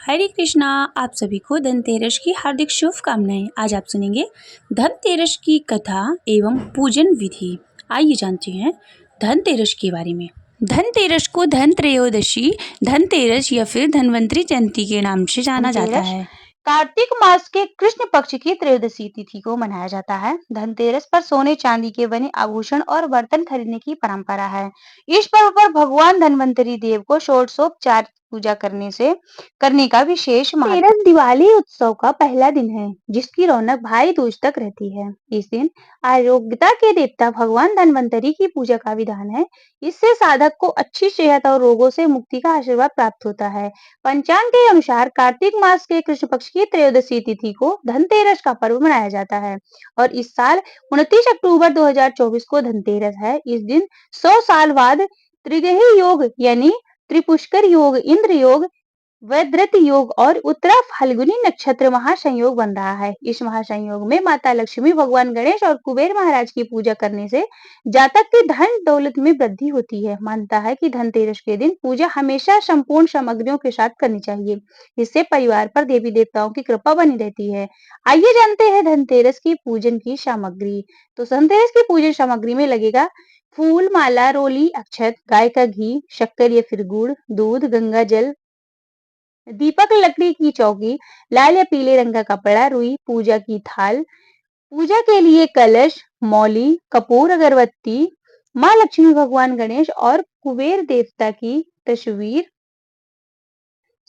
हरे कृष्णा। आप सभी को धनतेरस की हार्दिक शुभकामनाएं। आज आप सुनेंगे धनतेरस की कथा एवं पूजन विधि। आइए जानते हैं धनतेरस के बारे में। धनतेरस को धनत्रयोदशी, धनतेरस या फिर धनवंतरी जयंती के नाम से जाना जाता है। कार्तिक मास के कृष्ण पक्ष की त्रयोदशी तिथि को मनाया जाता है। धनतेरस पर सोने चांदी के बने आभूषण और बर्तन खरीदने की परंपरा है। इस पर्व पर भगवान धन्वंतरी देव को षोडशोपचार पूजा करने का विशेष महत्व। धनतेरस दिवाली उत्सव का पहला दिन है, जिसकी रौनक भाई दूज तक रहती है। इस दिन आरोग्यता के देवता भगवान धन्वंतरी की पूजा का विधान है। इससे साधक को अच्छी सेहत और रोगों से मुक्ति का आशीर्वाद प्राप्त होता है। पंचांग के अनुसार कार्तिक मास के कृष्ण पक्ष की त्रयोदशी तिथि को धनतेरस का पर्व मनाया जाता है और इस साल 29 अक्टूबर 2024 को धनतेरस है। इस दिन 100 साल बाद त्रिग्रही योग यानी त्रिपुष्कर योग, इंद्र योग, वैधृत योग और उत्तरा फाल्गुनी नक्षत्र महासंयोग बन रहा है। इस महासंयोग में माता लक्ष्मी, भगवान गणेश और कुबेर महाराज की पूजा करने से जातक की धन दौलत में वृद्धि होती है। मानता है कि धनतेरस के दिन पूजा हमेशा संपूर्ण सामग्रियों के साथ करनी चाहिए। इससे परिवार पर देवी देवताओं की कृपा बनी रहती है। आइए जानते हैं धनतेरस की पूजन की सामग्री। तो धनतेरस की पूजन सामग्री में लगेगा फूल, माला, रोली, अक्षत, गाय का घी, शक्कर या फिर गुड़, दूध, गंगा जल, दीपक, लकड़ी की चौकी, लाल या पीले रंग का कपड़ा, रुई, पूजा की थाल, पूजा के लिए कलश, मौली, कपूर, अगरबत्ती, माँ लक्ष्मी, भगवान गणेश और कुबेर देवता की तस्वीर।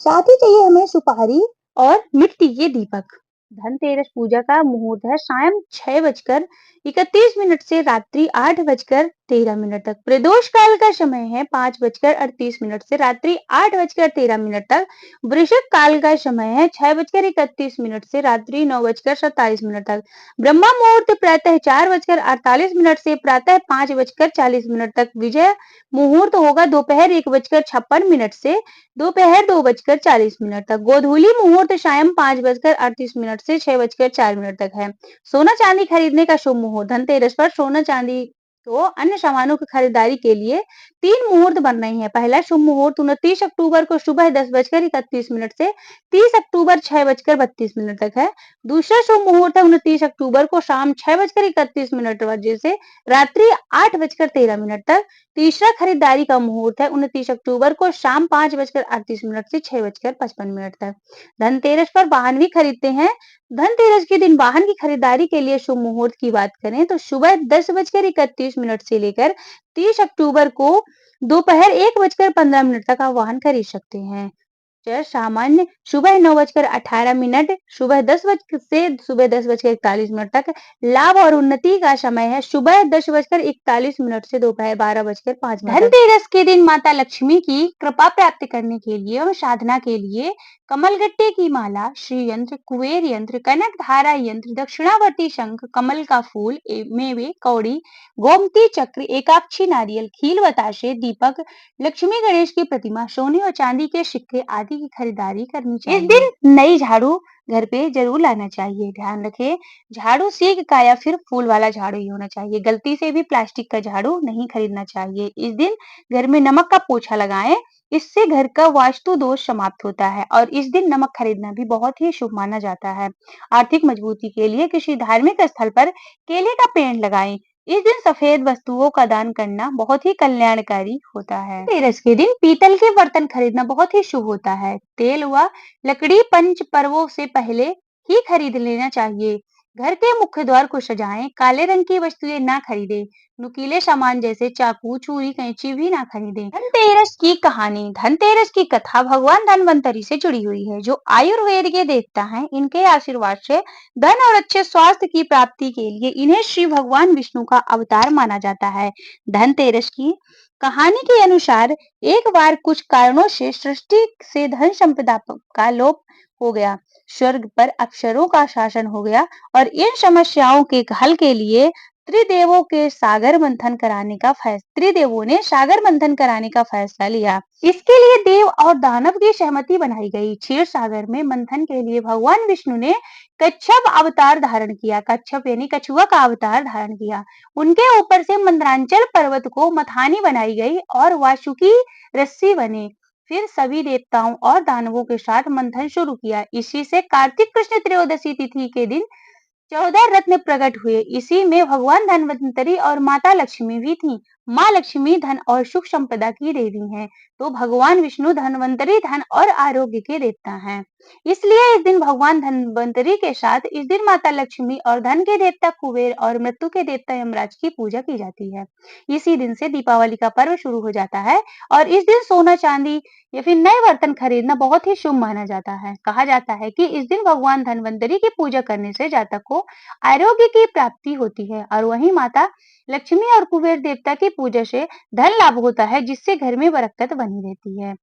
साथ ही चाहिए हमें सुपारी और मिट्टी के दीपक। धनतेरस पूजा का मुहूर्त है शाम 6:31 से रात्रि 8:13 तक। प्रदोष काल का समय है 5:38 से रात्रि 8:13 तक। वृश्चिक काल का समय है 6:31 से रात्रि 9:47 तक। ब्रह्मा मुहूर्त प्रातः 4:48 से प्रातः 5:40 तक। विजय मुहूर्त होगा दोपहर 1:56 से दोपहर 2:40 तक। गोधूली मुहूर्त शाम 5:38 से 6:04 तक है। सोना चांदी खरीदने का शुभ मुहूर्त। धनतेरस पर सोना चांदी तो अन्य सामानों की खरीदारी के लिए 3 मुहूर्त बन रही है। पहला शुभ मुहूर्त 29 अक्टूबर को सुबह 10:31 से 30 अक्टूबर 6:32 तक है। दूसरा शुभ मुहूर्त है 29 अक्टूबर को शाम 6:31 बजे से रात्रि 8:13 तक। तीसरा खरीदारी का मुहूर्त है 29 अक्टूबर को शाम 5:38 से 6:55 तक। धनतेरस पर वाहन भी खरीदते हैं। धनतेरस के दिन वाहन की खरीदारी के लिए शुभ मुहूर्त की बात करें तो सुबह 10:31 से लेकर 30 अक्टूबर को दोपहर 1:15 तक आप वाहन खरीद सकते हैं। सामान्य सुबह 9:18, सुबह 10 से सुबह 10:41 तक। लाभ और उन्नति का समय है सुबह 10:41 से दोपहर 12:05। धनतेरस के दिन माता लक्ष्मी की कृपा प्राप्त करने के लिए और साधना के लिए कमलगट्टे की माला, श्री यंत्र, कुबेर यंत्र, कनक धारा यंत्र, दक्षिणावर्ती शंख, कमल का फूल, मेवे, कौड़ी, गोमती चक्र, एकाक्षी नारियल, खील, बताशे, दीपक, लक्ष्मी गणेश की प्रतिमा, सोने और चांदी के सिक्के आदि की खरीदारी करनी चाहिए। इस दिन नई झाड़ू घर पे जरूर लाना चाहिए। ध्यान रखें, झाड़ू सीक का या फिर फूल वाला झाड़ू ही होना चाहिए। गलती से भी प्लास्टिक का झाड़ू नहीं खरीदना चाहिए। इस दिन घर में नमक का पोछा लगाएं, इससे घर का वास्तु दोष समाप्त होता है और इस दिन नमक खरीदना भी बहुत ही शुभ माना जाता है। आर्थिक मजबूती के लिए किसी धार्मिक स्थल पर केले का पेड़ लगाएं। इस दिन सफेद वस्तुओं का दान करना बहुत ही कल्याणकारी होता है। धनतेरस के दिन पीतल के बर्तन खरीदना बहुत ही शुभ होता है। तेल व लकड़ी पंच पर्वों से पहले ही खरीद लेना चाहिए। घर के मुख्य द्वार को सजाएं। काले रंग की वस्तुएं ना खरीदें। नुकीले सामान जैसे चाकू, छुरी, कैंची भी ना खरीदें। धनतेरस की कहानी। धनतेरस की कथा भगवान धन्वंतरी से जुड़ी हुई है, जो आयुर्वेद के देवता हैं। इनके आशीर्वाद से धन और अच्छे स्वास्थ्य की प्राप्ति के लिए इन्हें श्री भगवान विष्णु का अवतार माना जाता है। धनतेरस की कहानी के अनुसार एक बार कुछ कारणों से सृष्टि से धन संपदा का लोप हो गया। स्वर्ग पर अप्सरों का शासन हो गया और इन समस्याओं के हल के लिए त्रिदेवों ने सागर मंथन कराने का फैसला लिया। इसके लिए देव और दानव की सहमति बनाई गई। क्षीर सागर में मंथन के लिए भगवान विष्णु ने कच्छप अवतार धारण किया। कच्छप यानी कछुआ का अवतार धारण किया। उनके ऊपर से मंदरांचल पर्वत को मथानी बनाई गई और वासुकी रस्सी बने। फिर सभी देवताओं और दानवों के साथ मंथन शुरू किया। इसी से कार्तिक कृष्ण त्रयोदशी तिथि के दिन 14 रत्न प्रकट हुए। इसी में भगवान धन्वंतरी और माता लक्ष्मी भी थीं। माँ लक्ष्मी धन और सुख संपदा की देवी हैं, तो भगवान विष्णु धन्वंतरी धन और आरोग्य के देवता हैं। इसलिए इस दिन भगवान धन्वंतरी के साथ इस दिन माता लक्ष्मी और धन के देवता कुबेर और मृत्यु के देवता यमराज की पूजा की जाती है। इसी दिन से दीपावली का पर्व शुरू हो जाता है और इस दिन सोना चांदी या फिर नए बर्तन खरीदना बहुत ही शुभ माना जाता है। कहा जाता है कि इस दिन भगवान धन्वंतरी की पूजा करने से जातक को आरोग्य की प्राप्ति होती है और वहीं माता लक्ष्मी और कुबेर देवता की पूजा से धन लाभ होता है, जिससे घर में बरकत बनी रहती है।